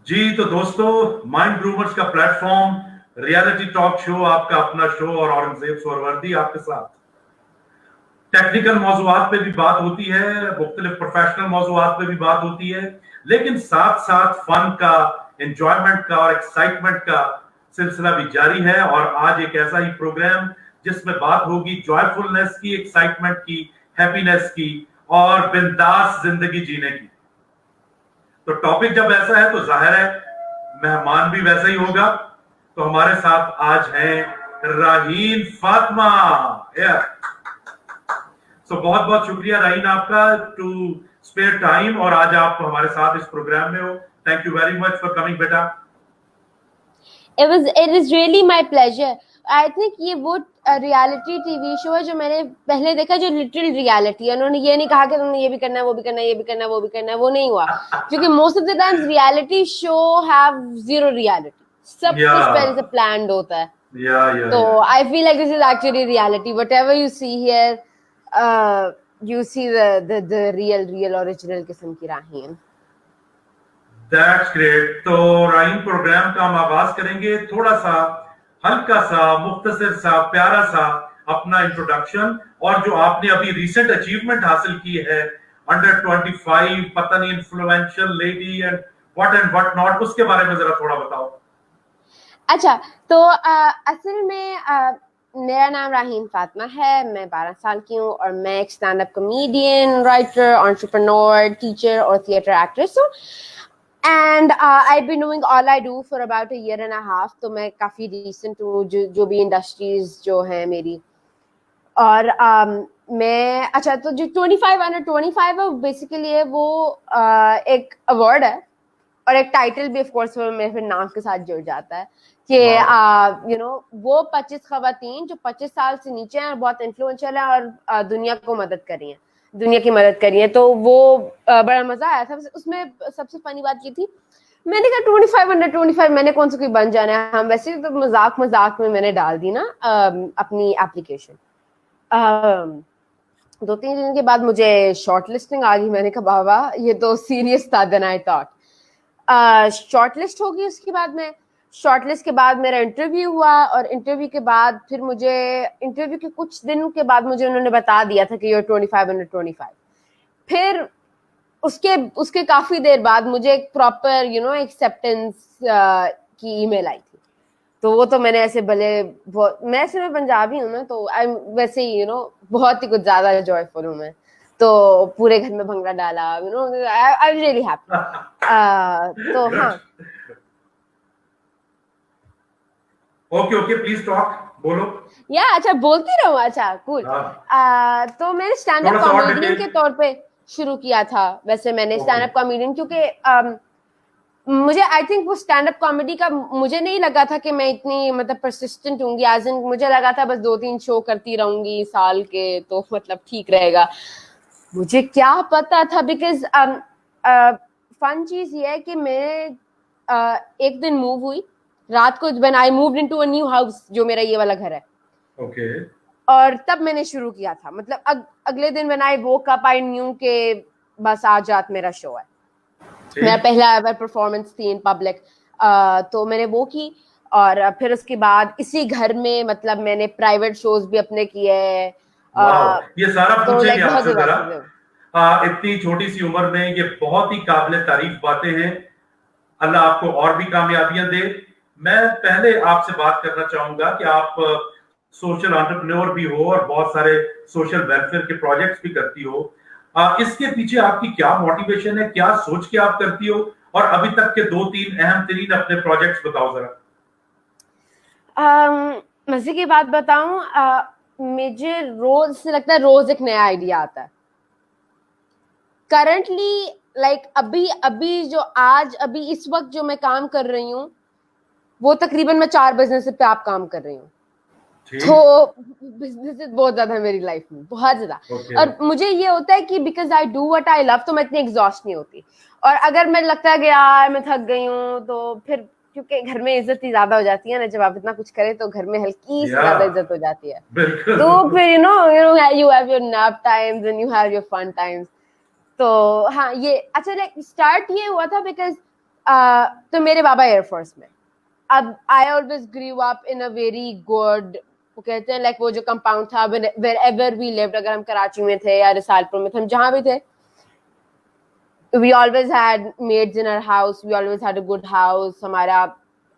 जी तो दोस्तों, माइंड ग्रूमर्स का प्लेटफॉर्म, रियलिटी टॉक शो, आपका अपना शो और औरंगजेब सोहरवर्दी आपके साथ। टेक्निकल मौजुआत पे भी बात होती है, मुख्तलिफ प्रोफेशनल मौजुआत पे भी बात होती है, लेकिन साथ साथ फन का, एंजॉयमेंट का और एक्साइटमेंट का सिलसिला भी जारी है। और आज एक ऐसा ही प्रोग्राम जिसमें बात होगी जॉयफुलनेस की, एक्साइटमेंट की, हैप्पीनेस की और बिंदास जिंदगी जीने की। तो टॉपिक जब ऐसा है तो जाहिर है मेहमान भी वैसा ही होगा। तो हमारे साथ आज हैं राहीन फातिमा। सो बहुत बहुत शुक्रिया राहीन आपका टू स्पेयर टाइम, और आज आप हमारे साथ इस प्रोग्राम में हो। Thank you very much for coming बेटा। It is really my pleasure. I think ये वो रियलिटी टीवी शो है जो मैंने पहले देखा, जो लिटरल रियलिटी है। उन्होंने ये नहीं कहा कि तुमने ये भी करना है, वो भी करना है, ये भी करना है, वो भी करना है, वो नहीं हुआ। क्योंकि most of the times reality show have zero reality, सब कुछ पहले से प्लान्ड होता है। तो I feel like this is actually reality. Whatever you see here, you see the real original किस्म की राहीन। That's great. तो राहीन, प्रोग्राम का हम आगाज करेंगे थोड़ा सा हल्का सा, मुख्तसर सा, प्यारा सा अपना इंट्रोडक्शन, और जो आपने अभी रिसेंट अचीवमेंट हासिल की है अंडर 25, पता नहीं, influential lady and what not, उसके बारे में जरा थोड़ा बताओ। अच्छा, तो असल में मेरा नाम राहीन फातिमा है, मैं 12 साल की हूँ और मैं एक stand up comedian, writer, entrepreneur, teacher और थिएटर एक्ट्रेस हूँ। And I been doing all I do for about a year and a half. तो मैं काफ़ी रिसेंट हूँ जो भी इंडस्ट्रीज जो है मेरी। और मैं अच्छा, तो जो 25 अंडर 25 है बेसिकली है वो एक अवार्ड है और एक टाइटल भी ऑफ कोर्स मेरे फिर नाम के साथ जुड़ जाता है कि यू नो वो 25 खवातीन जो 25 साल से नीचे हैं और बहुत इन्फ्लुएंशियल है और दुनिया को मदद कर रही हैं, दुनिया की मदद कर रही है। तो वो बड़ा मजा आया था उसमें। सबसे फनी बात ये थी, मैंने कहा 25 अंडर 25, मैंने कौन सा कोई बन जाना है। हम वैसे तो मजाक मजाक में मैंने डाल दी ना अपनी एप्लीकेशन। 2-3 दिन के बाद मुझे शॉर्ट लिस्टिंग आ गई। मैंने कहा बाबा ये तो सीरियस था then I thought. Short list होगी। उसके बाद में शॉर्ट लिस्ट के बाद मेरा इंटरव्यू हुआ और इंटरव्यू के बाद फिर मुझे इंटरव्यू के कुछ दिन के बाद मुझे उन्होंने बता दिया था कि यूर 25 अंडर 25। फिर उसके काफी देर बाद मुझे एक प्रॉपर एक्सेप्टेंस की ईमेल आई थी। तो वो तो मैंने ऐसे भले मैं ऐसे में पंजाबी हूँ ना, तो आई वैसे ही बहुत ही कुछ ज्यादा जॉयफुल हूँ मैं। तो पूरे घर में भंगड़ा डाला, आई एम रियली हैप्पी। तो हाँ, ओके प्लीज टॉक, बोलो। अच्छा बोलती रहूँ। अच्छा कूल। तो मैंने स्टैंड अप कॉमेडियन के तौर पे शुरू किया था। वैसे मैंने स्टैंड अप कॉमेडियन क्योंकि मुझे आई थिंक वो स्टैंड अप कॉमेडी का मुझे नहीं लगा था कि मैं इतनी मतलब परसिस्टेंट होंगी। एज इन मुझे लगा था बस 2-3 शो करती रहूंगी साल के तो मतलब ठीक रहेगा। मुझे क्या पता था, बिकॉज फन चीज ये है कि मैं एक दिन मूव हुई रात को, when I moved into a new house, जो मेरा ये वाला घर है। ओके। और तब मैंने शुरू किया था। मतलब अगले दिन when I woke up I knew के बस आज रात मेरा शो है। मेरा पहला एवर परफॉर्मेंस थी इन पब्लिक। तो मैंने वो की और फिर उसके बाद इसी घर में मतलब मैंने प्राइवेट शोज भी अपने किए हैं। ये सारा तो पूछेंगे बहुत आपसे ज्यादा जरा। चीजें। इतनी छोटी सी उम्र में ये बहुत ही काबिल तारीफ बातें हैं। अल्लाह आपको और भी कामयाबियां दे। मैं पहले आपसे बात करना चाहूंगा कि आप सोशल एंटरप्रेन्योर भी हो और बहुत सारे सोशल वेलफेयर के प्रोजेक्ट्स भी करती हो। इसके पीछे आपकी क्या मोटिवेशन है, क्या सोच के आप करती हो, और अभी तक के 2-3 अहम तरीन अपने प्रोजेक्ट्स बताओ जरा। मजे की बात बताऊं, मुझे रोज से लगता है रोज एक नया आइडिया आता है। करंटली अभी जो अभी इस वक्त जो मैं काम कर रही हूँ वो तकरीबन मैं 4 बिजनेस पे आप काम कर रही हूँ। तो बिजनेस बहुत ज्यादा है मेरी लाइफ में, बहुत ज्यादा। और मुझे ये होता है कि because I do what I love, तो मैं इतनी एग्जॉस्ट नहीं होती। और अगर मैं लगता है कि यार मैं थक गई हूँ तो फिर क्योंकि घर में इज्जत ही ज्यादा हो जाती है ना, जब आप इतना कुछ करें तो घर में हल्की सी ज्यादा इज्जत हो जाती है। तो फिर you have your nap times and you have your fun times. तो हाँ, ये अच्छा स्टार्ट ये हुआ था बिकॉज तो मेरे बाबा एयरफोर्स में. अब I always grew up in a very good, वो कहते हैं लाइक वो जो कंपाउंड था वेर एवर वी लिव्ड, अगर हम कराची में थे या रिसालपुर में थे, हम जहां भी थे, we always had maids in our house, we always had a good house, हमारा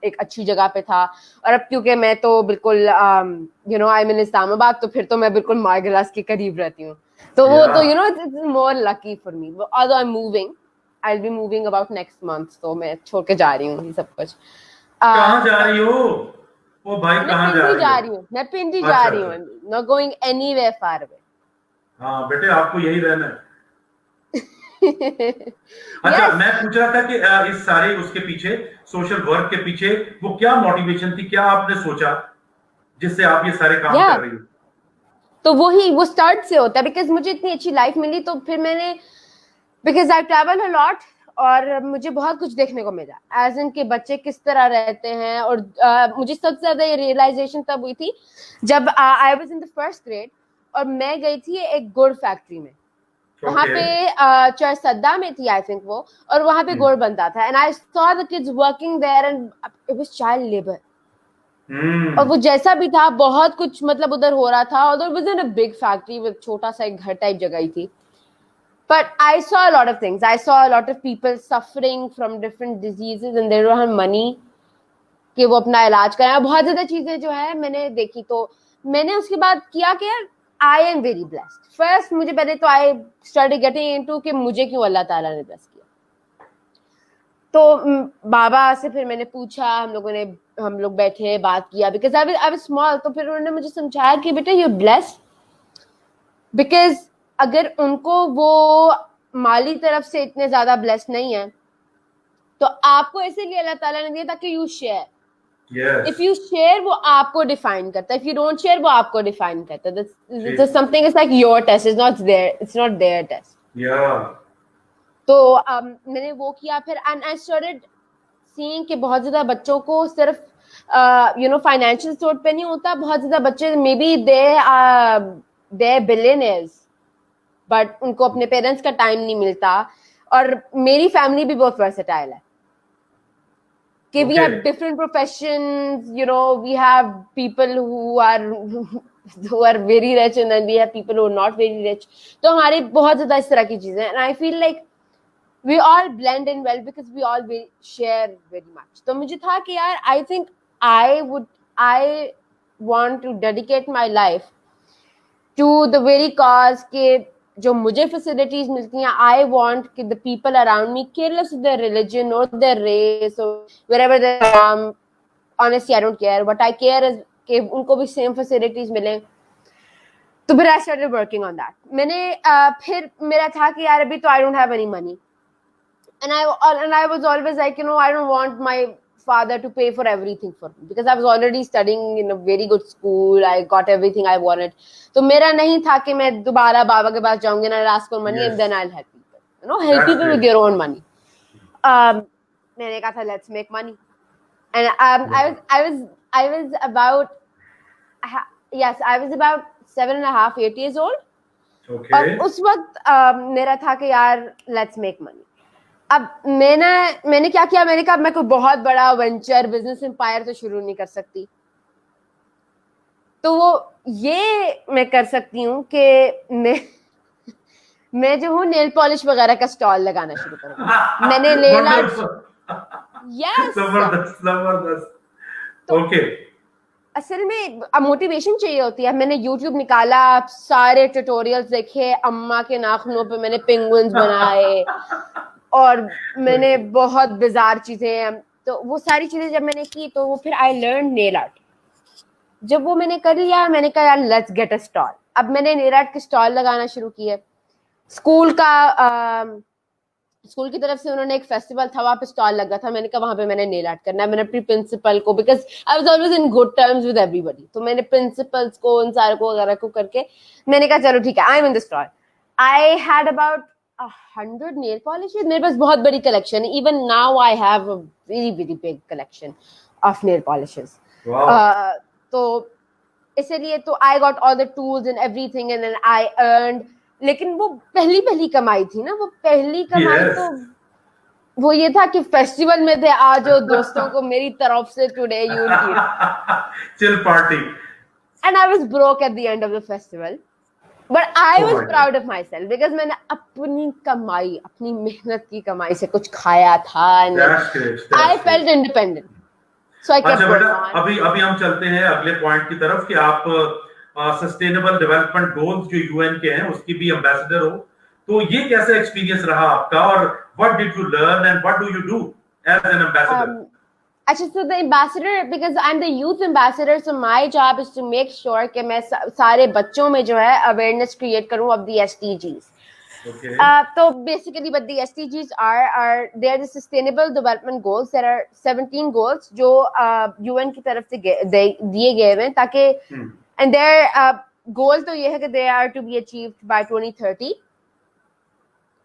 एक अच्छी जगह पे था. और अब क्योंकि मैं तो बिल्कुल यू नो आई एम इन इस्लामाबाद, तो फिर तो मैं बिल्कुल मार्गलास के करीब रहती हूँ, तो वो तो you know it's more lucky for me. Although I am moving, I will be moving about next month, तो मैं छोड़ के जा रही हूँ ये सब कुछ. कहाँ जा रही हो? ओ भाई, मैं कहाँ पिंडी जा रही हो? हूँ, मैं पिंडी जा अच्छा रही अच्छा. हूँ, not going anywhere far away. हाँ बेटे, आपको यही रहना है. अच्छा, Yes. मैं पूछ रहा था कि इस सारे उसके पीछे, सोशल वर्क के पीछे, वो क्या मोटिवेशन थी, क्या आपने सोचा जिससे आप ये सारे काम Yeah. कर रही हो? तो वो स्टार्ट से होता है, बिकॉज मुझे इतनी अच्छी लाइफ मिली, तो फिर मैंने, because I travel a lot, और मुझे बहुत कुछ देखने को मिला एज इन के बच्चे किस तरह रहते हैं. और मुझे सबसे ज्यादा ये रियलाइजेशन तब हुई थी जब I was in the first grade, और मैं गई थी एक गुड़ फैक्ट्री में. वहां पे चरसद्दा में थी आई थिंक वो, और वहां पे गुड़ बनता था, and I saw the kids working there, and it was child labour. और वो जैसा भी था, बहुत कुछ मतलब उधर हो रहा था, और was in a big factory with छोटा सा एक घर टाइप जगह ही थी. But I saw a lot of things. I saw a lot of people suffering from different diseases and they don't have money कि वो अपना इलाज कराएं. बहुत ज्यादा चीजें जो है मैंने देखी, तो मैंने उसके बाद किया कि I am very blessed. First मुझे पहले तो आई स्टार्टेड गेटिंग इनटू कि मुझे क्यों अल्लाह ताला ने ब्लेस किया. तो बाबा से फिर मैंने पूछा, हम लोग बैठे, बात किया, बिकॉज आई वाज स्मॉल. तो फिर उन्होंने मुझे समझाया कि बेटा यू ब्लेस्ड, बिकॉज अगर उनको वो माली तरफ से इतने ज्यादा ब्लेस्ड नहीं है, तो आपको इसीलिए अल्लाह ताला ने दिया ताकि you share. If you share, वो आपको डिफाइन करता है. इफ यू डोंट शेयर, वो आपको डिफाइन करता है. Something is like your taste, it's not their taste. तो मैंने वो किया. फिर एंड आई स्टार्टेड सीइंग कि बहुत ज्यादा बच्चों को सिर्फ यू नो फाइनेंशियल सपोर्ट पे नहीं होता. बहुत ज्यादा बच्चे may be they billionaires, but उनको अपने पेरेंट्स का टाइम नहीं मिलता. और मेरी फैमिली भी बहुत वर्सेटाइल है कि we have different professions, you know, we have people who are very rich and then we have people who are not very rich. तो हमारे बहुत ज्यादा इस तरह की चीजें हैं, and I feel like we all blend in well because we all share very much. तो मुझे था कि यार I think I want to dedicate my life to the very cause कि जो मुझे फैसिलिटीज मिलती हैं, आई वांट कि the people around me, careless of their religion और देयर रेस और wherever they are, honestly I don't care. What I care is कि उनको भी सेम फैसिलिटीज मिले. तो फिर I started working on that. मैंने फिर मेरा था कि यार अभी तो I don't have any money, and I was always like, you know, I don't want my father to pay for everything for me because I was already studying in a very good school. I got everything I wanted. तो मेरा नहीं था कि मैं दोबारा बाबा के पास जाऊंगी and I'll ask for money and then I'll help people. You know, help people with your own money. मैंने कहा था let's make money, and I was about 7.5, 8 years old. और उस वक्त मेरा था कि यार let's make money. अब मैंने क्या किया, मैंने कहा मैं कोई बहुत बड़ा वेंचर बिजनेस एम्पायर तो शुरू नहीं कर सकती, तो वो ये मैं कर सकती हूँ कि मैं जो हूँ नेल पॉलिश वगैरह का स्टॉल लगाना शुरू करूँगी. मैंने नेल आर्ट, यस, जबरदस्त. ओके. असल में मोटिवेशन चाहिए होती है. मैंने YouTube निकाला, सारे ट्यूटोरियल्स देखे, अम्मा के नाखूनों पे मैंने पेंगुइन्स बनाए और मैंने बहुत बिजार चीजें, तो वो सारी चीजें जब मैंने की तो वो फिर आई लर्न नेल आर्ट. जब वो मैंने कर लिया, मैंने कहा यार लेट्स गेट अ स्टॉल. अब मैंने नेल आर्ट के स्टॉल लगाना शुरू किए. स्कूल की तरफ से उन्होंने एक फेस्टिवल था, वहां पे स्टॉल लगा था. मैंने कहा वहां पे मैंने नेल आर्ट करना है. मैंने अपनी प्रिंसिपल को, because I was always in good terms with everybody, तो मैंने प्रिंसिपल्स को, उन सारे को वगैरह को करके मैंने कहा चलो ठीक है, I am in the stall. I had about 100 nail polishes. मेरे पास बहुत बड़ी कलेक्शन है. Even now I have a very very big collection of nail polishes. Wow. तो इसलिए तो I got all the tools and everything and then I earned. लेकिन वो पहली कमाई थी ना, वो पहली कमाई. तो वो ये था कि फेस्टिवल में थे, आज और दोस्तों को मेरी तरफ से today you will eat, chill party. And I was broke at the end of the festival, but I oh was my God, proud of my self because मैंने अपनी कमाई, अपनी मेहनत की कमाई से कुछ खाया था, and that's great, I that's felt great. Independent, so I kept अच्छा बेटा, गोइंग ऑन। अभी अभी हम चलते हैं अगले पॉइंट की तरफ कि आप सस्टेनेबल डेवलपमेंट गोल्स जो यूएन के हैं उसकी भी एम्बेसडर हो, तो ये कैसा एक्सपीरियंस रहा आपका, और what did you learn and what do you do as an ambassador? Actually, so the ambassador, because I'm the youth ambassador, so my job is to make sure कि मैं सारे बच्चों में जो है awareness create करूँ of the SDGs. Okay. So basically, what the SDGs are they are the sustainable development goals. There are 17 goals जो UN की तरफ से दिए गए हैं ताकि and their goal तो ये है कि they are to be achieved by 2030.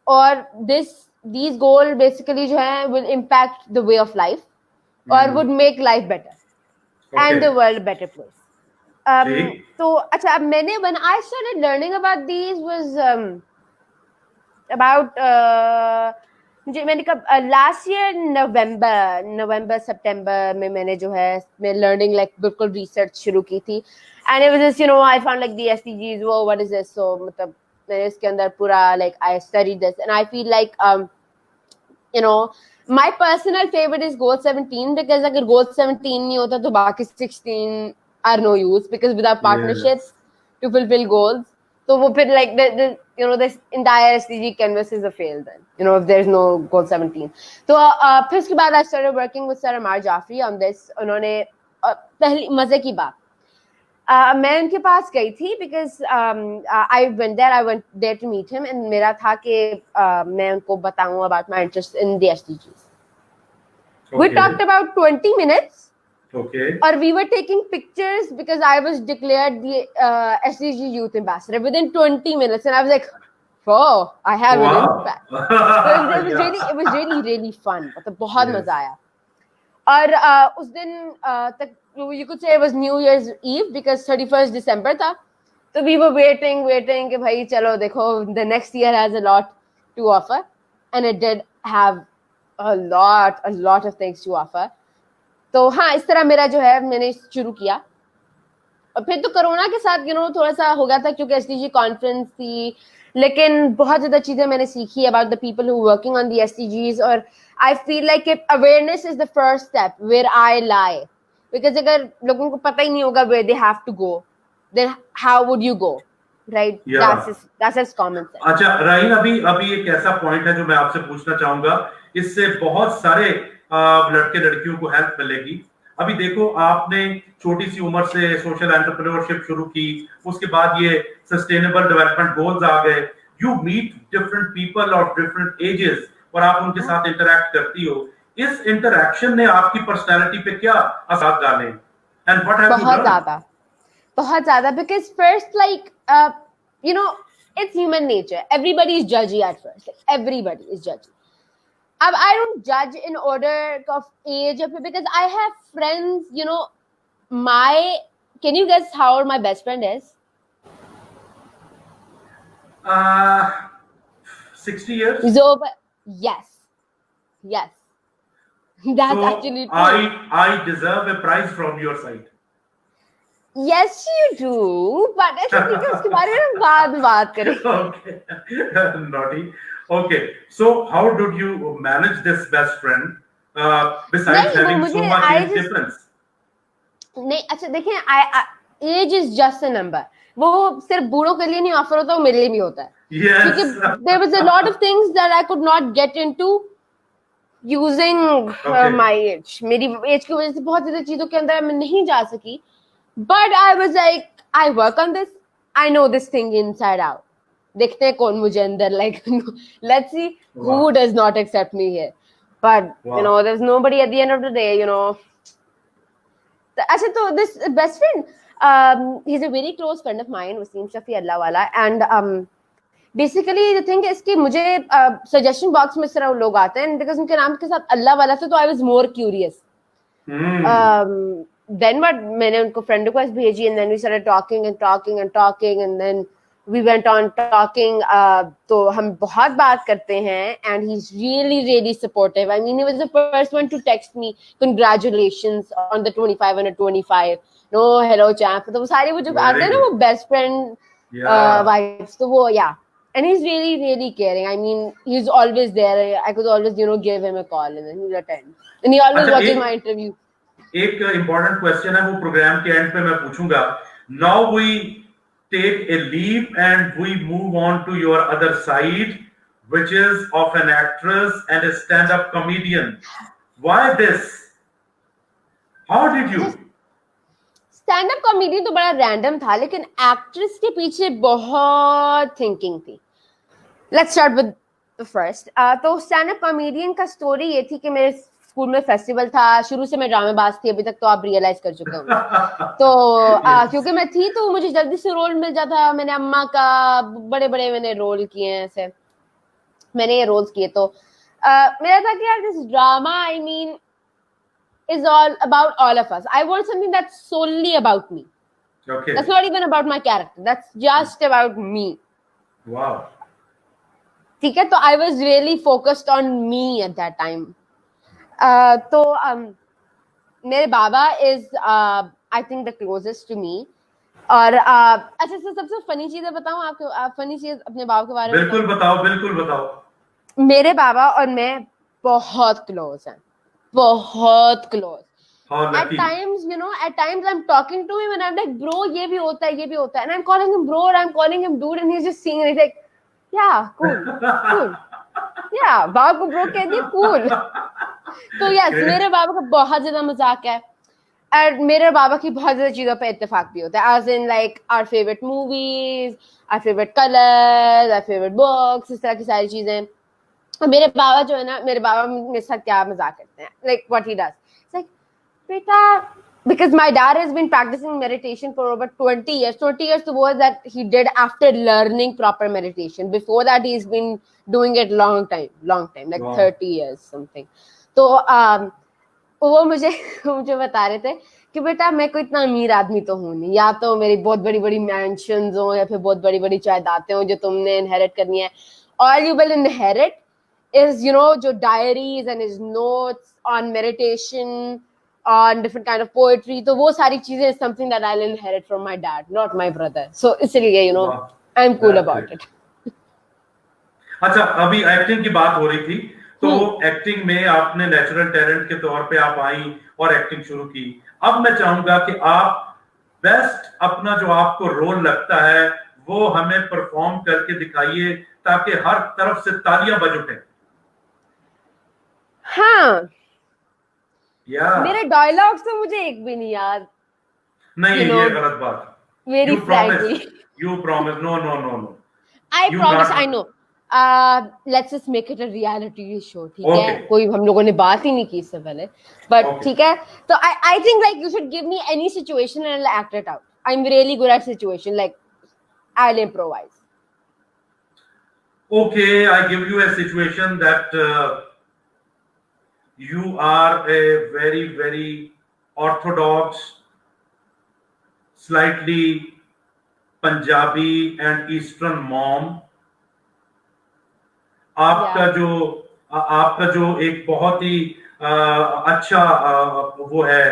और these goal basically जो है will impact the way of life or would make life better and the world a better place. तो अच्छा, अब मैंने when I started learning about these was about मैंने कब last year November September में मैंने जो है मैं learning like बिल्कुल research शुरू की थी, and it was just, you know, I found like the SDGs, whoa, what is this? So मतलब मैंने इसके अंदर पूरा like I studied this and I feel like you know my personal favorite is goal 17 because अगर goal 17 नहीं होता तो बाकी 16 are no use because without partnerships to fulfill goals, तो वो फिर like the you know this entire SDG canvas is a fail then, you know, if there's no goal 17. तो फिर उसके बाद I started working with Sir Amar Jafri on this. उन्होंने पहली मजे की बात मैं उनके पास गई थी because I went there to meet him and मेरा था कि मैं उनको बताऊं about my interest in the SDGs. We talked about 20 minutes. Okay. Or we were taking pictures because I was declared the SDG Youth Ambassador within 20 minutes, and I was like, "Oh, I have an impact." So it was really fun. मतलब बहुत मजा आया. और उस दिन तक you could say it was New Year's Eve because 31st December था. So we were waiting कि भाई चलो देखो the next year has a lot to offer, and it did have a lot of things to offer. तो हाँ, इस तरह मेरा जो है मैंने शुरू किया, और फिर तो कोरोना के साथ you know थोड़ा सा हो गया था क्योंकि SDG कॉन्फ्रेंस थी, लेकिन बहुत ज्यादा चीजें मैंने सीखी about the people who working on the SDGs, और I feel like awareness is the first step where I lie, because अगर लोगों को पता ही नहीं होगा where they have to go, then how would you go, right? Yeah. That's just common sense. अच्छा राहीन, अभी एक ऐसा पॉइंट है जो मैं आपसे पूछना चाहूंगा, इससे बहुत सारे लड़के लड़कियों को हेल्प मिलेगी। अभी देखो, आपने छोटी सी उम्र से सोशल एंटरप्रेन्योरशिप शुरू की, उसके बाद ये सस्टेनेबल डेवलपमेंट गोल्स आ गए, you meet different people of different ages और आप उनके साथ इंटरेक्ट करती हो। इस इंटरेक्शन ने आपकी पर्सनालिटी पे क्या असर डाले, and what have you learn? बहुत ज्यादा because first like you know it's human nature, everybody is judgy at first, like, everybody is judgy. I don't judge in order of age because I have friends, you know, can you guess how old my best friend is? 60 years. So yes that's so actually true. I deserve a prize from your side. Yes you do, but I think उसके बारे में बाद बात करेंगे. Okay. Naughty. Okay, so how did you manage this best friend besides having so much age difference? नहीं, अच्छा देखिए, age is just a number. वो सिर्फ बूढ़ों के लिए नहीं ऑफर होता, वो मेरे लिए भी होता है. Yes. क्योंकि there was a lot of things that I could not get into using my age. मेरी age की वजह से बहुत ज़्यादा चीजों के अंदर मैं नहीं जा सकी. But I was like, I work on this. I know this thing inside out. देखते हैं कौन मुझे अंदर like let's see who does not accept me here. But you know, there's nobody at the end of the day, you know. अच्छा, तो this best friend, he's a very close friend of mine, Wasim Shafi Allah wala, and basically the thing is कि मुझे suggestion box में इस तरह लोग आते हैं because उनके नाम के साथ अल्लाह वाला था, तो I was more curious. Then what, मैंने उनको friend request भेजी and then we started talking and then we went on talking. तो हम बहुत बात करते हैं, and he's really supportive. I mean, he was the first one to text me congratulations on the 25 and 25. No, hello champ. तो वो सारे वो जो Very आते हैं ना good. वो best friend Yeah. vibes. तो वो yeah. And he's really caring. I mean, he's always there. I could always, give him a call and then he'll attend. And he always अच्छा, watches my interview. एक important question है, वो programme के end पे मैं पूछूंगा. Now we take a leap and we move on to your other side, which is of an actress and a stand-up comedian. Why this? How did you? Stand up comedy तो बड़ा random था, लेकिन actress के पीछे बहुत thinking थी. Let's start with the first. तो stand up comedian का स्टोरी ये थी कि मेरे स्कूल में फेस्टिवल था. शुरू से मैं ड्रामेबाज थी, अभी तक तो आप रियलाइज कर चुके होंगे. तो क्योंकि मैं थी तो मुझे जल्दी से रोल मिल जाता. मैंने अम्मा का बड़े बड़े मैंने रोल किए हैं, ऐसे मैंने ये रोल्स किए. तो मेरा था कि यार this drama, I mean, is all about all of us. I want something that's solely about me. Okay. That's not even about my character. That's just about me. Wow. ठीक है, तो I was really focused on me at that time. तो मेरे बाबा is I think the closest to me. और अच्छा, सबसे funny चीज बताऊं आपको, फनी चीज अपने बाबा के बारे में. बिल्कुल बताओ. मेरे बाबा और मैं बहुत क्लोज हैं, बहुत close. At times, I'm talking to him and I'm like, bro, ये भी होता है. And I'm calling him bro, or I'm calling him dude, and he's just seeing it. He's like, yeah, cool. Yeah, बाबा को bro कह दिया, cool. तो yes, मेरे बाबा का बहुत ज्यादा मजाक है, और मेरे बाबा की बहुत ज्यादा चीजों पे इत्तेफाक भी होता है. As in like our favorite movies, our favorite colors, our favorite books, इस तरह की सारी चीजें. मेरे बाबा जो है ना, मेरे बाबा मेरे साथ क्या मजाक करते हैं, like what he does. It's like, बेटा, because my dad has been practicing meditation for over 20 years. 20 years was that he did after learning proper meditation. Before that, he's been doing it long time, like wow. 30 years something. तो वो मुझे बता रहे थे कि बेटा, मैं कोई इतना अमीर आदमी तो हूँ नहीं, या तो मेरी बहुत बड़ी बड़ी मैंशंस हो या फिर बहुत बड़ी बड़ी जायदादें हो जो तुमने इनहेरिट करनी है. All you will inherit is, जो diaries and his notes on meditation, on different kind of poetry. तो वो सारी चीजें is something that I'll inherit from my dad, not my brother. So इसलिए, wow. I'm cool about it. अच्छा, अभी acting की बात हो रही थी, तो एक्टिंग में आपने नेचुरल टैलेंट के तौर पे आप आई और एक्टिंग शुरू की. अब मैं चाहूंगा कि आप बेस्ट अपना जो आपको रोल लगता है वो हमें परफॉर्म करके दिखाइए, ताकि हर तरफ से तालियां बज उठे. हाँ, मेरे डायलॉग्स तो मुझे एक भी नहीं याद. नहीं, ये गलत बात. Very frankly, you promise. No. I promise. I know. Let's just make it a reality show. ठीक है, कोई हम लोगों ने बात ही नहीं की इससे पहले, but ठीक है. तो I think like you should give me any situation and I'll act it out. I'm really good at situation. Like I'll improvise. Okay, I give you a situation that you are a very orthodox, slightly Punjabi and Eastern mom. आपका जो एक बहुत ही अच्छा वो है,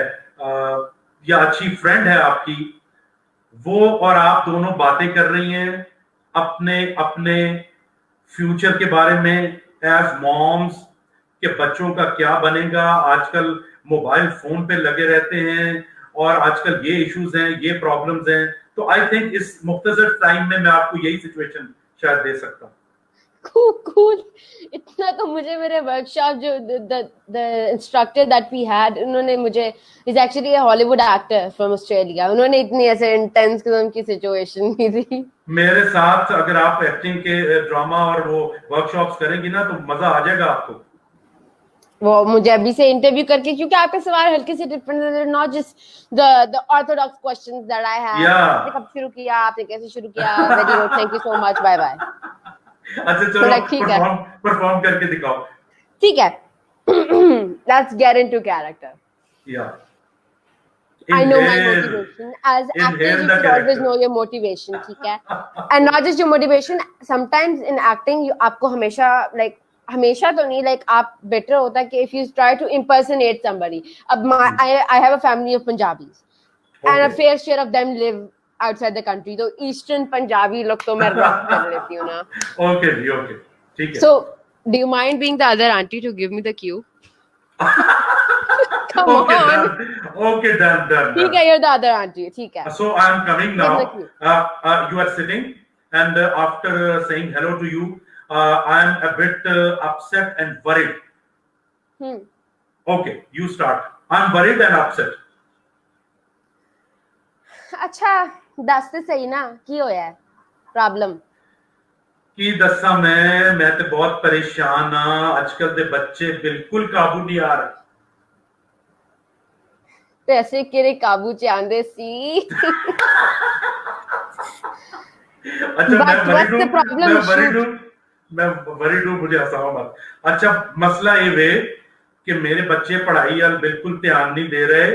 या अच्छी friend है आपकी, वो और आप दोनों बातें कर रही हैं अपने फ्यूचर के बारे में, एज मॉम्स, के बच्चों का क्या बनेगा. आजकल मोबाइल फोन पे लगे रहते हैं और आजकल ये इश्यूज हैं, ये प्रॉब्लम्स हैं. तो आई थिंक इस मुख्तसर टाइम में मैं आपको यही सिचुएशन शायद दे सकता हूँ. Cool. इतना तो मुझे मेरे वर्कशॉप जो the instructor that we had, उन्होंने मुझे, is actually a Hollywood actor from Australia, उन्होंने इतनी ऐसे intense किस्म की सिचुएशन की थी. मेरे साथ अगर आप एक्टिंग के ड्रामा और वो वर्कशॉप्स करेंगी ना तो मजा आ जाएगा आपको. वो मुझे अभी से इंटरव्यू करके, क्योंकि आपके सवाल हल्के से different, not just the orthodox questions that I have. आपने कब शुरू किया, आपने कैसे शुरू किया, very good, thank you so much, bye bye. अच्छा चलो, परफॉर्म करके दिखाओ. ठीक है, लेट्स गेट इनटू कैरेक्टर. या I know my Inhale. motivation. As actors, Inhale you the should always character. know your motivation, ठीक है? And not just your motivation. Sometimes in acting, you आपको हमेशा like हमेशा तो नहीं like आप better होता है कि if you try to impersonate somebody. अब I have a family of Punjabis, and a Okay. fair share of them live outside the country. तो Eastern Punjabi लोग तो मैं rock कर लेती हूँ ना. Okay जी, okay. ठीक है. So, do you mind being the other auntie to give me the cue? Come Okay, on. done. Okay, done. ठीक है, you're the other auntie. ठीक है. So I am coming Give the now. cue. You are sitting, and after saying hello to you, I am a bit upset and worried. Okay, you start. I am worried and upset. अच्छा, दस ते सही ना की होया है problem? की दसा मैं ते बहुत परेशान हाँ. आजकल दे बच्चे बिल्कुल काबू नहीं आ रहे. ਤੇ ਅਸੀਂ ਕਿਹੜੇ ਕਾਬੂ ਚ ਆਂਦੇ ਸੀ? अच्छा, But मैं what's the problem? मैं वरीड हूं, मुझे हंसाओ मत. अच्छा, मसला ये वे कि मेरे बच्चे पढ़ाई वाल बिल्कुल ध्यान नहीं दे रहे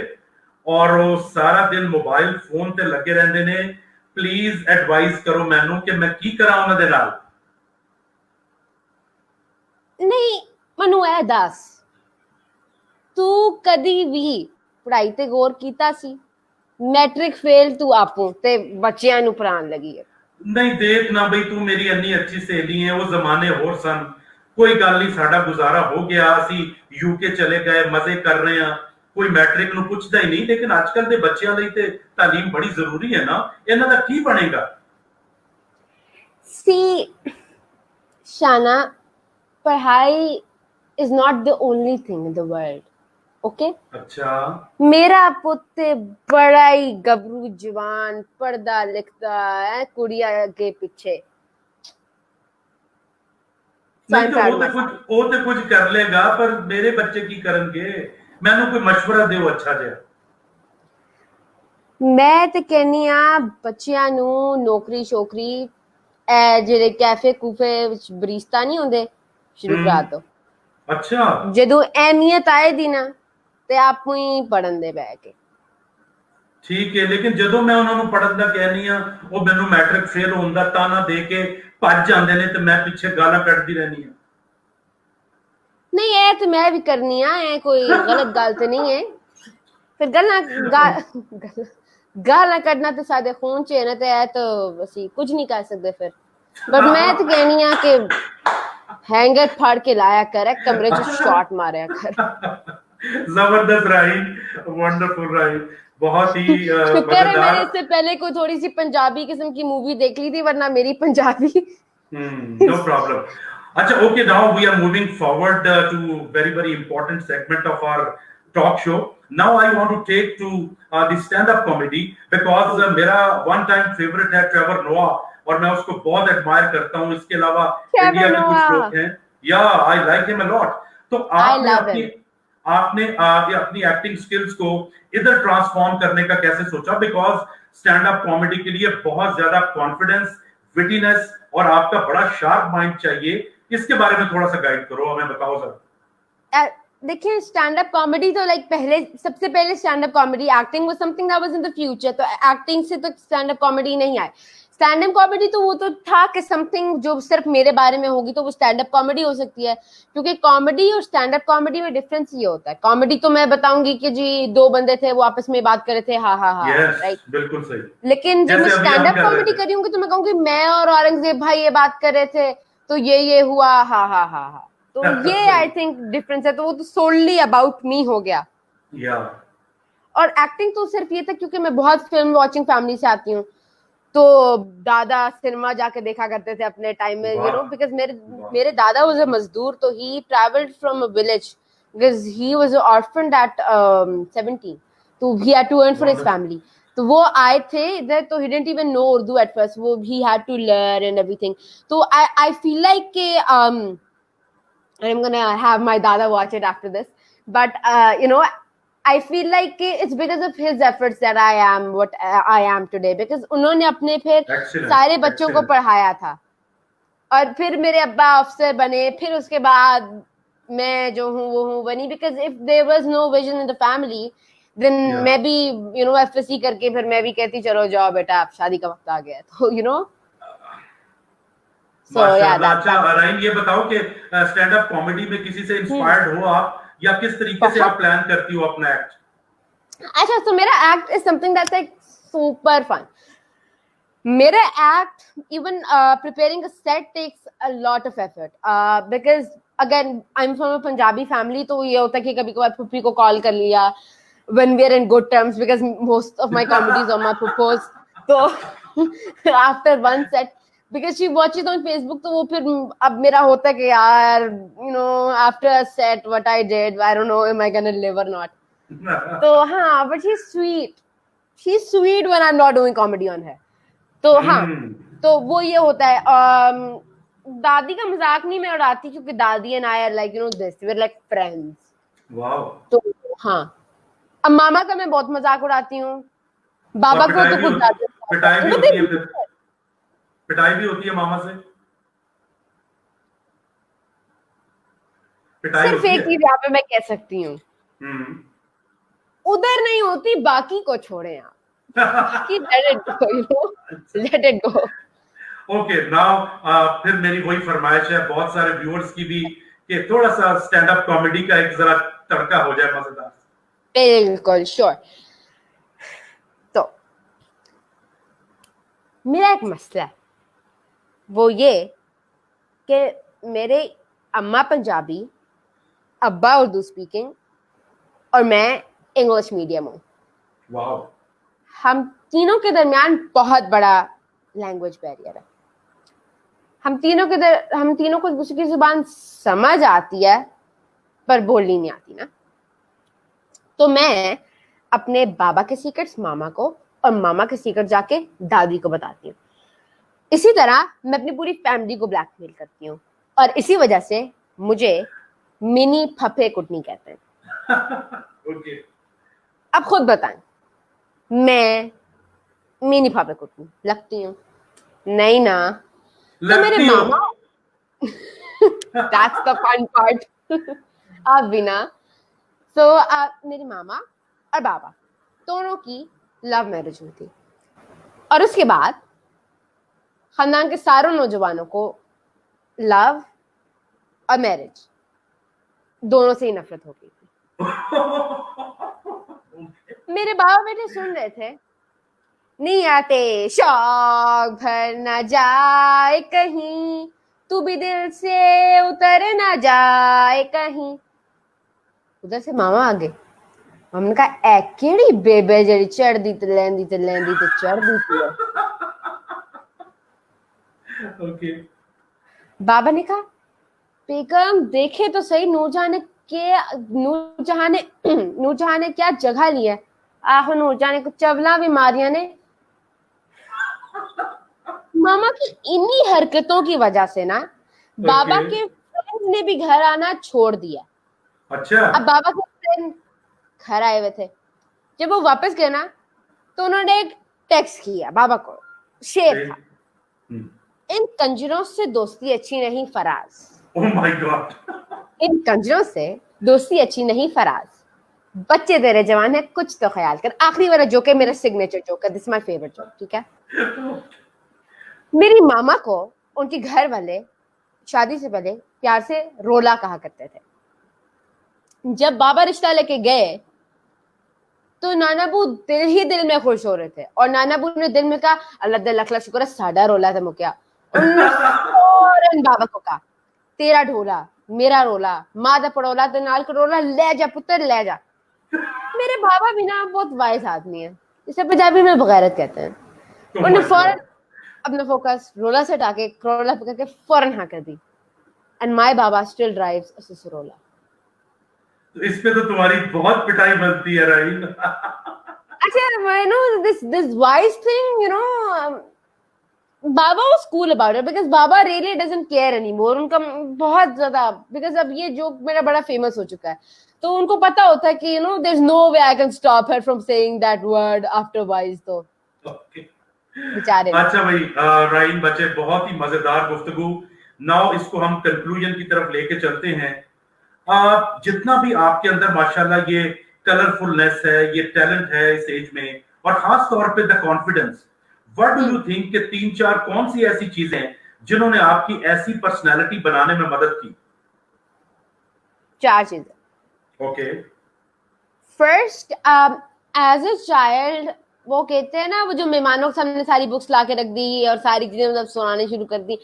और वो सारा दिन मोबाइल फोन ते लगे रहंदे ने. प्लीज एडवाइस करो मैनू कि मैं की करा उन्हां दे नाल. ਨਹੀਂ ਮੈਨੂੰ ਇਹ ਦੱਸ, ਤੂੰ ਕਦੀ ਵੀ ਪੜ੍ਹਾਈ ਤੇ ਗੌਰ ਕੀਤਾ ਸੀ? ਮੈਟ੍ਰਿਕ ਫੇਲ ਤੂੰ ਆਪੂ ਤੇ ਬੱਚਿਆਂ ਨੂੰ ਪੜਾਉਣ ਲੱਗੀ ਹੈ. नहीं देख ना बई, तू मेरी अन्नी अच्छी सहेली है. वो जमाने होर सन. कोई गल नहीं, साडा गुजारा हो गया. असी यूके चले गए, मजे कर रहे हैं. कोई मैट्रिक ਨੂੰ ਪੁੱਛਦਾ ਹੀ ਨਹੀਂ. लेकिन आजकल ਦੇ ਬੱਚਿਆਂ ਲਈ ਤੇ ਤਾਲੀਮ ਬੜੀ ਜ਼ਰੂਰੀ ਹੈ ਨਾ. ਇਹਨਾਂ ਦਾ ਕੀ ਬਣੇਗਾ? See, Shana, पढ़ाई is not the only thing in the world. Okay? अच्छा. मेरा पुੱਤ बड़ा ही गबरू जवान पढ़दा लिखदा है कुड़िया के पीछे. नहीं तो वो तो कुछ कर लेगा, पर मेरे बच्चे की करनगे. मैंने कोई मशवरा दियो अच्छा जिहा. मैं ਤੇ ਕਹਿੰਨੀ ਆ ਬੱਚਿਆਂ ਨੂੰ ਨੌਕਰੀ ਸ਼ੋਕਰੀ ਜਿਹੜੇ ਕੈਫੇ ਕੂਫੇ ਵਿੱਚ ਬਰੀਸਤਾ ਨਹੀਂ ਹੁੰਦੇ ਸ਼ੁਰੂ ਕਰਾ ਦੋ. अच्छा. ਜਦੋਂ ਅਹਿਮੀਅਤ ਆਏ ਦੀ ਨਾ ਤੇ ਆਪੂ ਹੀ ਪੜਨ ਦੇ ਬਹਿ ਕੇ. ਠੀਕ ਹੈ, ਲੇਕਿਨ ਜਦੋਂ ਮੈਂ ਉਹਨਾਂ ਨੂੰ ਪੜਨ ਦਾ ਕਹਿਨੀ ਆ, ਉਹ ਮੈਨੂੰ ਮੈਟ੍ਰਿਕ ਫੇਲ ਹੋਣ ਦਾ ਤਾਨਾ ਦੇ ਕੇ ਭੱਜ ਜਾਂਦੇ ਨੇ ਤੇ ਮੈਂ ਪਿੱਛੇ ਗਾਲਾਂ ਕੱਢਦੀ ਰਹਿੰਦੀ ਆ. ਨਹੀਂ ਇਹ ਤੇ ਮੈਂ ਵੀ ਕਰਨੀ ਆ, ਇਹ ਕੋਈ ਗਲਤ ਗੱਲ ਤੇ ਨਹੀਂ ਹੈ. ਫਿਰ ਗਾਲਾਂ ਕੱਢਣਾ ਤੇ ਸਾਡੇ ਖੂਨ ਚ ਹੈ ਨਾ, ਤੇ ਇਹ ਤਾਂ ਅਸੀਂ ਕੁਝ ਨਹੀਂ ਕਰ ਸਕਦੇ ਫਿਰ. ਬਟ ਮੈਂ ਤੇ ਕਹਿਣੀ ਆ ਕਿ हैंगर फाड़ के लाया कर, कमरे च शॉट मारया कर. जबरदस्त राही, वंडरफुल राही, बहुत ही शुक्र है मैंने इससे पहले कोई थोड़ी सी पंजाबी किस्म की मूवी देख ली थी, वरना मेरी पंजाबी. No problem. अच्छा, okay, now we are moving forward to very important segment of our talk show. Now I want to take to the stand-up comedy because मेरा one time favorite है ट्रेवर नोआ और मैं उसको बहुत एडमायर करता हूँ. इसके अलावा इंडिया के कुछ लोग हैं, या I like him a lot. तो आपने अपनी एक्टिंग स्किल्स को इधर ट्रांसफॉर्म करने का कैसे सोचा? बिकॉज स्टैंड अप कॉमेडी के लिए बहुत ज्यादा कॉन्फिडेंस, विटीनेस और आपका बड़ा शार्प माइंड चाहिए. इसके बारे में थोड़ा सा गाइड करो, हमें बताओ सर. देखिए, स्टैंड अप कॉमेडी तो लाइक सबसे पहले stand up comedy, acting was something that was in the future. तो एक्टिंग से तो स्टैंड अप कॉमेडी नहीं आए. स्टैंड अप कॉमेडी तो वो तो था कि समथिंग जो सिर्फ मेरे बारे में होगी तो वो स्टैंड अप कॉमेडी हो सकती है. क्योंकि कॉमेडी और स्टैंड अप कॉमेडी में डिफरेंस ये होता है. कॉमेडी तो मैं बताऊंगी कि जी दो बंदे थे, वो आपस में बात कर रहे थे, हाँ, राइट, बिल्कुल सही. लेकिन जब मैं स्टैंड अप कॉमेडी कर रही हूँ तो मैं कहूंगी मैं और औरंगजेब भाई ये बात कर रहे थे तो ये हुआ, हाँ. तो ये आई थिंक डिफरेंस है. तो वो तो सोलली अबाउट मी हो गया. और एक्टिंग तो सिर्फ ये था क्योंकि मैं बहुत फिल्म वॉचिंग फैमिली से आती हूँ. तो दादा सिनेमा जाके देखा करते थे अपने टाइम में, यू नो, बिकॉज मेरे दादा वाज अ मजदूर. तो he travelled from a village because he was orphaned at 17. तो he had to earn for his family. तो वो आए थे इधर, तो he didn't even know Urdu at first. वो he had to learn and everything. तो आई फील लाइक के I'm gonna have my dada watch it after this, but you know, I feel like it's because of his efforts that I am what I am today, because उन्होंने अपने फिर सारे बच्चों को पढ़ाया था और फिर मेरे अब्बा अफसर बने, फिर उसके बाद मैं जो हूँ वो हूँ बनी. because if there was no vision in the family, then Yeah. मैं भी एफएससी करके फिर मैं भी कहती चलो जाओ बेटा अब शादी का वक्त आ गया, तो सो या माशाल्लाह। दैट अच्छा राइम, ये बताओ कि स्टैंड अप कॉमेडी में किसी से इंस्पायर्ड हो आप, या किस तरीके से बहुत। आप प्लान करती हो अपना एक्ट? अच्छा, तो मेरा act is something that's like super fun. मेरा act, even preparing a set takes a lot of effort, because again I'm from a Punjabi family, तो ये होता है कि कभी कभार पुप्पी को कॉल कर लिया when we are in good terms, because most of my comedies on my propose, तो after one set, because she watches on Facebook, तो वो फिर अब मेरा होता है कि यार after a set what I did, I don't know am I gonna live or not. तो हाँ, but she's sweet when I'm not doing comedy on her. तो हाँ, तो वो ये होता है. दादी का मजाक नहीं मैं उड़ाती, क्योंकि दादी and I are like this, we are like friends. Wow. तो हाँ, अब मामा का मैं बहुत मजाक उड़ाती हूँ, बाबा को तो कुछ ज्यादा. पिटाई भी होती है, फिर पिटाई भी होती है मामा से? पिटाई सिर्फ एक चीज यहाँ पे मैं कह सकती हूँ, उधर नहीं होती, बाकी को छोड़े आप. let it go. Okay, now फिर मेरी वही फरमाइश है बहुत सारे व्यूअर्स की भी, कि थोड़ा सा स्टैंड अप कॉमेडी का एक जरा तड़का हो जाए मजेदार. बिल्कुल श्योर. तो मेरा एक मसला है, वो ये कि मेरे अम्मा पंजाबी, अब्बा उर्दू स्पीकिंग, और मैं इंग्लिश मीडियम हूँ. वाओ. हम तीनों के दरमियान बहुत बड़ा लैंग्वेज बैरियर है. हम तीनों को दूसरी की जुबान समझ आती है पर बोलनी नहीं आती ना. तो मैं अपने बाबा के सीक्रेट्स मामा को, और मामा के सीक्रेट जाके दादी को बताती हूँ. इसी तरह मैं अपनी पूरी फैमिली को ब्लैकमेल करती हूँ, और इसी वजह से मुझे मिनी फफे कुटनी कहते हैं. ओके. अब खुद बताएं, मैं मिनी फफे कुटनी लगती हूँ? नहीं ना. तो मेरे मामा, that's the fun part. अब भी ना. तो मेरे मामा और बाबा दोनों की लव मैरिज हुई थी, और उसके बाद खानदान के सारों नौजवानों को लव और मैरिज दोनों से ही नफरत हो गई थी. मेरे बाबा बेटे सुन रहे थे, नहीं आते शौक भर ना जाए कहीं, तू भी दिल से उतर ना जाए कहीं. उधर से मामा आ गए. हमने कहा केड़ी बेबे जड़ी चढ़ दी तो लेंदी तो चढ़ दी थी. ओके. बाबा ने कहा, बेगम देखे तो सही, नूरजहां ने क्या जगह ली है. आहो नूरजहां को चवला बीमारियां ने. मामा की इन्हीं हरकतों की वजह से ना बाबा के फ्रेंड ने भी घर आना छोड़ दिया. अच्छा. अब बाबा के फ्रेंड घर आए हुए थे. जब वो वापस गए ना, तो उन्होंने एक टेक्स्ट किया बाबा को. शेर था, इन कंजरों से दोस्ती अच्छी नहीं फराज. Oh my God. इन कंजरों से दोस्ती अच्छी नहीं फराज, बच्चे तेरे जवान है कुछ तो ख्याल कर. आखिरी वाला जोक है मेरा सिग्नेचर जोक है, दिस माय फेवरेट जोक. ठीक है. मेरी मामा को उनके घर वाले शादी से पहले प्यार से रोला कहा करते थे. जब बाबा रिश्ता लेके गए तो नानाबू दिल ही दिल में खुश हो रहे थे, और नानाबू ने दिल में कहा अल्लाह दे लख लख शुक्र है साडा रोला था मुकिया. उन्होंने फौरन बाबा को कहा, तेरा ढोला मेरा रोला, मां दा पड़ोला ते नाल करोला, ले जा पुत्र ले जा. मेरे बाबा भी ना बहुत वाइस आदमी है, इसे पंजाबी में बगैरत कहते हैं. उन्होंने फौरन अपना फोकस रोला से हटा के करोला पकड़ के फौरन हाँ कर दी. एंड माय बाबा स्टिल ड्राइव्स अ सिसरोला. तो इस पे तो तुम्हारी बहुत पिटाई बनती है राइट. अच्छा, you know this wise thing, you know, Baba was cool about it because Baba really doesn't care anymore. उनका बहुत ज्यादा, because अब ये जोक मेरा बड़ा फेमस हो चुका है, तो उनको पता होता है कि there's no way I can stop her from saying that word after wise. तो बेचारे. अच्छा भाई राइम बच्चे, बहुत ही मजेदार गुफ्तगू. नाउ इसको हम कंक्लूजन की तरफ लेके चलते हैं. जितना भी आपके अंदर माशाल्लाह ये कलरफुलनेस है, ये टैलेंट है इस एज में, और खास तौर पे the confidence, what do you think कि 3-4 कौन सी ऐसी चीजें हैं जिन्होंने आपकी ऐसी पर्सनालिटी बनाने में मदद की? 4 चीजें। Okay. First, as a child, वो कहते हैं ना, वो जो मेहमानों के सामने सारी बुक्स ला के रख दी और सारी चीजें मतलब सुनाने शुरू कर दी,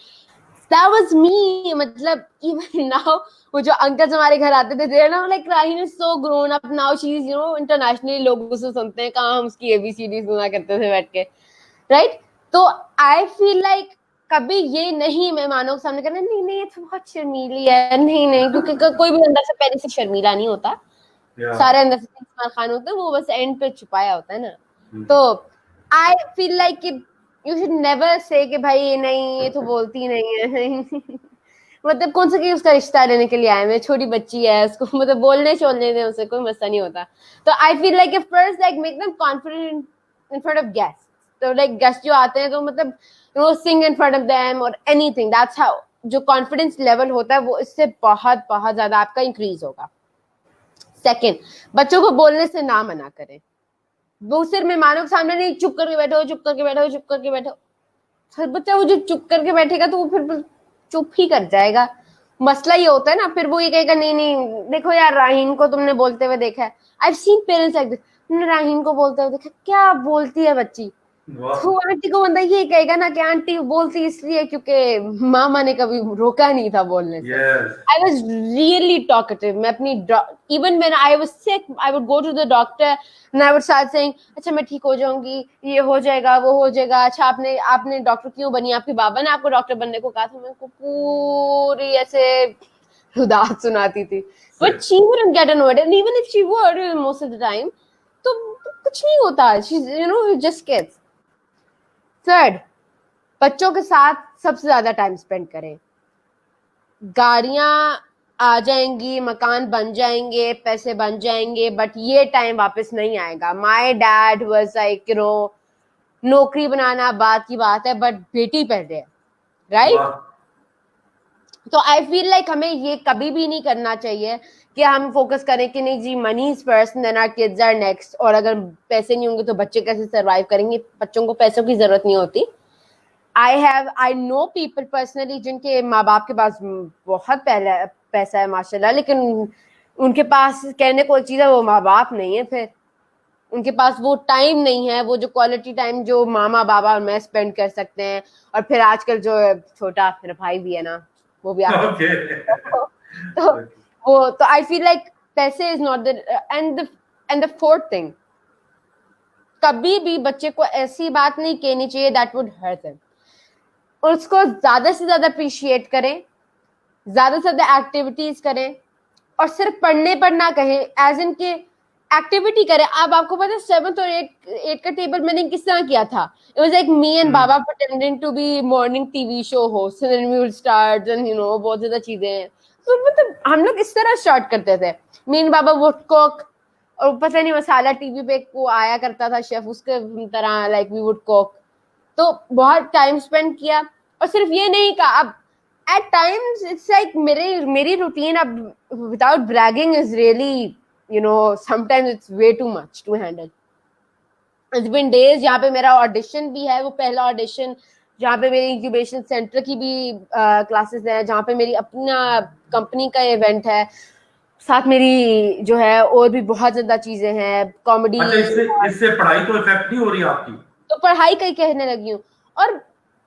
that was me. मतलब even now, वो जो अंकल हमारे घर आते थे, they are now like Rahin is so grown up now, she is, you know, internationally लोग उसे सुनते हैं, कहाँ हम उसकी ABCD सुना करते थे बैठ के, right? तो I feel like कभी ये नहीं मेहमानों के सामने करना, नहीं नहीं ये तो बहुत शर्मीली है, नहीं नहीं, क्योंकि कोई भी अंदर से पहले से शर्मीला नहीं होता, सारे अंदर से इस्माइल खान होते हैं, वो बस एंड पे छुपाया होता है ना। तो I feel like कि you should never say कि भाई ये नहीं, ये तो बोलती नहीं है मतलब कौन सा कि उसका रिश्ता लेने के लिए आए हैं, छोटी बच्ची है, उसको मतलब बोलने छोड़ने दें, उससे कोई मसला नहीं होता। तो I feel like if first like make them confident in front of guests, तो like गेस्ट जो आते हैं तो मतलब you know sing in front of them or anything, that's how जो कॉन्फिडेंस लेवल होता है वो इससे बहुत बहुत ज्यादा आपका इंक्रीज होगा। सेकेंड, बच्चों को बोलने से ना मना करें, वो सिर्फ मेहमानों के सामने नहीं, चुप करके बैठो, चुप करके बैठो, चुप करके बैठो। हर बच्चा वो जो चुप करके बैठेगा तो वो फिर चुप ही कर जाएगा। मसला ये होता है ना, फिर वो ये कहेगा नहीं नहीं देखो यार राहीन को तुमने बोलते हुए देखा है, I seen parents like this, तुमने राहीन को बोलते हुए देखा, क्या बोलती है बच्ची। तो आंटी को बंदा ये कहेगा ना कि आंटी बोलती इसलिए क्योंकि मामा ने कभी रोका नहीं था बोलने से। I was really talkative. मैं अपनी even when I was sick I would go to the doctor and I would start saying अच्छा मैं ठीक हो जाऊंगी, ये हो जाएगा, वो हो जाएगा, अच्छा आपने डॉक्टर क्यों बनी, आपके बाबा ने आपको डॉक्टर बनने को कहा था। मैं को पूरी ऐसे उदास सुनाती थी, but she wouldn't get annoyed and even if she would most of the time तो कुछ नहीं होता, she you know just gets. Third, बच्चों के साथ सबसे ज्यादा टाइम स्पेंड करें। गाड़ियां आ जाएंगी, मकान बन जाएंगे, पैसे बन जाएंगे, बट ये टाइम वापस नहीं आएगा। My dad was like you know नौकरी बनाना बात की बात है बट बेटी पहले है, राइट? तो आई फील लाइक हमें ये कभी भी नहीं करना चाहिए कि हम फोकस करें कि नहीं जी money is first then our kids are next, और अगर पैसे नहीं होंगे तो बच्चे कैसे सरवाइव करेंगे। बच्चों को पैसों की जरूरत नहीं होती। आई नो पीपल पर्सनली जिनके माँ बाप के पास बहुत पैसा है माशाल्लाह, लेकिन उनके पास कहने को चीज है वो माँ बाप नहीं है, फिर उनके पास वो टाइम नहीं है, वो जो क्वालिटी टाइम जो मामा बाबा और मैं स्पेंड कर सकते हैं। और फिर आजकल जो छोटा मेरा भाई भी है ना, वो भी तो वो तो आई फील लाइक पैसे is not the end the fourth thing, कभी भी बच्चे को ऐसी बात नहीं कहनी चाहिए दैट वुड हर्ट हिम। उसको ज्यादा से ज्यादा अप्रिशिएट करें, ज्यादा से ज्यादा एक्टिविटीज करें, और सिर्फ पढ़ने पर ना कहें, एज इन के एक्टिविटी करें। अब आपको पता है 7th और 8th का टेबल मैंने किस तरह किया था? It was like me and Baba pretending to be morning TV show host and then we would start and you know बहुत ज्यादा चीजें हैं। तो मतलब हम लोग इस तरह स्टार्ट करते थे, me and Baba would cook, और पता नहीं मसाला टीवी पे वो आया करता था शेफ, उसके तरह लाइक वी वुड कुक। तो बहुत टाइम स्पेंड किया। और सिर्फ ये नहीं कहा, अब एट टाइम्स इट्स लाइक मेरी रूटीन अब without bragging is really you know sometimes it's way too much to handle. It's been days जहाँ पे मेरा ऑडिशन भी है, वो पहला ऑडिशन जहाँ पे मेरी इंक्यूबेशन सेंटर की भी क्लासेस है, जहाँ पे मेरी अपना कंपनी का इवेंट है, साथ मेरी जो है और भी बहुत ज्यादा चीजें हैं, कॉमेडी। अच्छा, इससे पढ़ाई तो इफेक्ट नहीं हो रही आपकी? तो पढ़ाई कहीं कहने लगी हूँ,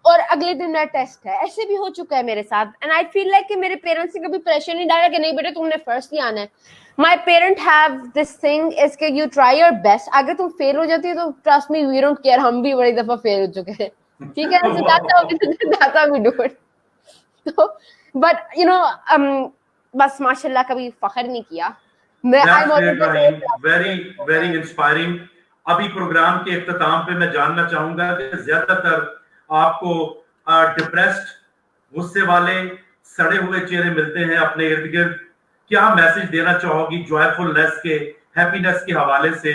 और अगले दिन मेरा टेस्ट है, ऐसे भी हो चुका है मेरे साथ। एंड आई फील लाइक कि मेरे पेरेंट्स ने कभी प्रेशर नहीं डाला कि नहीं बेटे तुमने फर्स्ट ही आना है। My parent have this thing is के यू ट्राई योर बेस्ट, अगर तुम फेल हो जाती है तो trust me we don't care, हम भी बड़ी दफा फेल हो चुके हैं, ठीक है? दाता भी डोंट। तो बट यू नो बस माशाल्लाह कभी फख्र नहीं किया। Very very inspiring. अभी प्रोग्राम के इख्तिताम पे मैं जानना चाहूंगा कि ज्यादातर आपको डिप्रेस्ड, गुस्से वाले, सड़े हुए चेहरे मिलते हैं अपने इर्द गिर्द, क्या मैसेज देना चाहोगी जॉयफुलनेस के, हैप्पीनेस के हवाले से,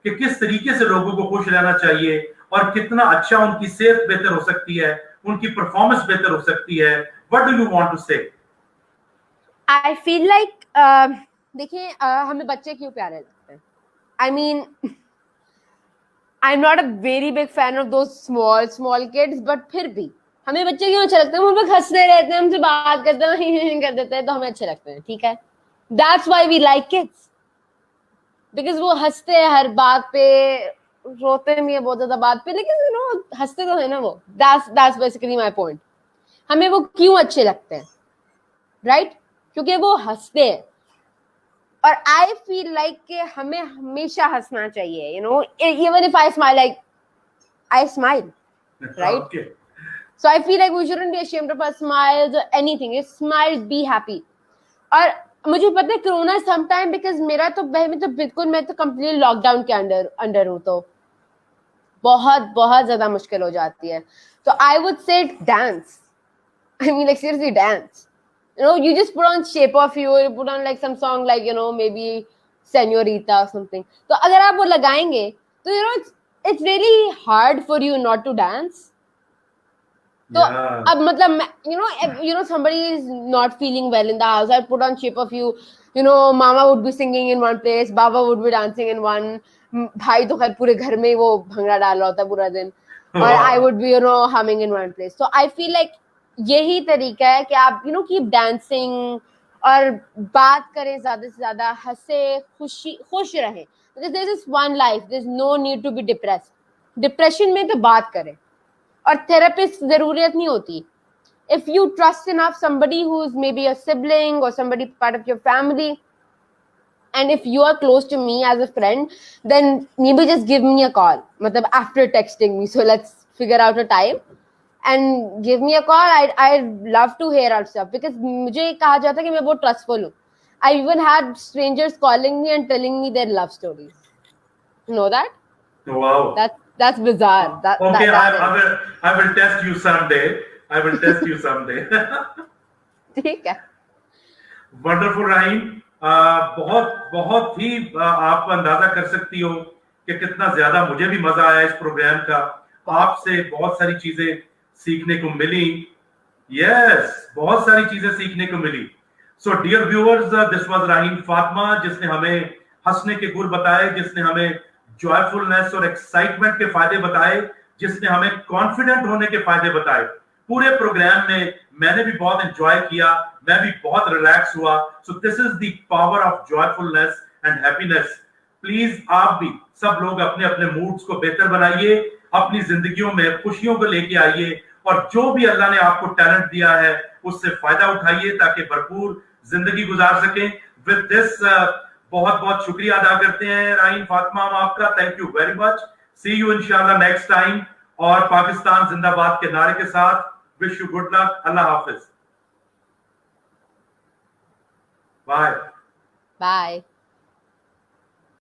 कि किस तरीके से लोगों को खुश रहना चाहिए और कितना अच्छा उनकी सेहत बेहतर हो सकती है, उनकी परफॉर्मेंस बेहतर हो सकती है? What do you want to say? I feel like देखिए हमें बच्चे क्यों प्यारे लगते हैं? I mean, I'm not a very big fan of those small kids, but फिर भी हमें बच्चे क्यों अच्छे लगते हैं? वो लोग हंसते रहते हैं, हमसे बात करते हैं, कर देते हैं, तो हमें अच्छे लगते हैं. ठीक है, that's why we like kids, because वो हंसते हैं हर बात पे, रोते नहीं है बहुत ज्यादा बात पे, लेकिन you know, हंसते तो है ना वो. That's basically my point. हमें वो क्यों अच्छे लगते हैं, right? क्योंकि वो हंसते हैं. और आई फील लाइक कि हमें हमेशा हंसना चाहिए, you know, even if I smile, like I smile, right? Okay. So I feel like we shouldn't be ashamed of our smiles और anything. It smile, be happy. और मुझे पता है कोरोना सम टाइम, बिकॉज मेरा तो बिल्कुल, मैं तो कंप्लीट लॉकडाउन के अंडर हूँ, तो बहुत बहुत ज्यादा मुश्किल हो जाती है. तो I would say dance. I mean, like, seriously, dance. You know, you just put on Shape of You, you put on like some song like, you know, maybe Senorita or something. तो अगर आप वो लगाएंगे, तो you know, it's really hard for you not to dance. तो Yeah. अब मतलब, you know, somebody is not feeling well in the house. I put on Shape of You. You know, Mama would be singing in one place, Baba would be dancing in one. भाई तो खैर पूरे घर में वो भंगड़ा डाल रहा होता पूरा दिन. और I would be, you know, humming in one place. So I feel like यही तरीका है कि आप, you know, keep dancing और बात करें ज्यादा से ज्यादा, हंसे, खुश रहें. Because there's just one life. There's no need to be depressed. Depression में तो बात करें. और थेरेपिस्ट जरूरत नहीं होती. If you trust enough somebody who's maybe a sibling or somebody part of your family, and if you are close to me as a friend, then maybe just give me a call. मतलब after texting me, so let's figure out a time and give me a call. I'd love to hear our stuff, because मुझे कहा जाता है कि मैं बहुत trustful हूँ. I even had strangers calling me and telling me their love stories. You know that? Wow. That's bizarre. Okay, that I will test you someday. I will test you someday. ठीक है. Wonderful Rahim. बहुत बहुत ही आप अंदाजा कर सकती हो कि कितना ज्यादा मुझे भी मजा आया इस प्रोग्राम का. आपसे बहुत सारी चीजें सीखने को मिली. यस, बहुत सारी चीजें सीखने को मिली. So dear viewers, this was Rahim Fatima, जिसने हमें हंसने के गुर बताए, जिसने हमें जॉयफुलनेस और एक्साइटमेंट के फायदे बताए, जिसने हमें कॉन्फिडेंट होने के फायदे बताए. पूरे प्रोग्राम में मैंने भी बहुत एंजॉय किया, मैं भी बहुत रिलैक्स हुआ. So this is the power of joyfulness and happiness. Please आप भी सब लोग अपने अपने मूड्स को बेहतर बनाइए, अपनी जिंदगियों में खुशियों को लेके आइए, और जो भी अल्लाह ने आपको टैलेंट दिया है उससे फायदा उठाइए ताकि भरपूर जिंदगी गुजार सकें. विद दिस बहुत बहुत शुक्रिया अदा करते हैं राहीम फातिमा आपका. Thank you very much. See you इंशाल्लाह नेक्स्ट टाइम, और पाकिस्तान जिंदाबाद के नारे के साथ wish you good luck. Allah हाफिज. बाय. Bye.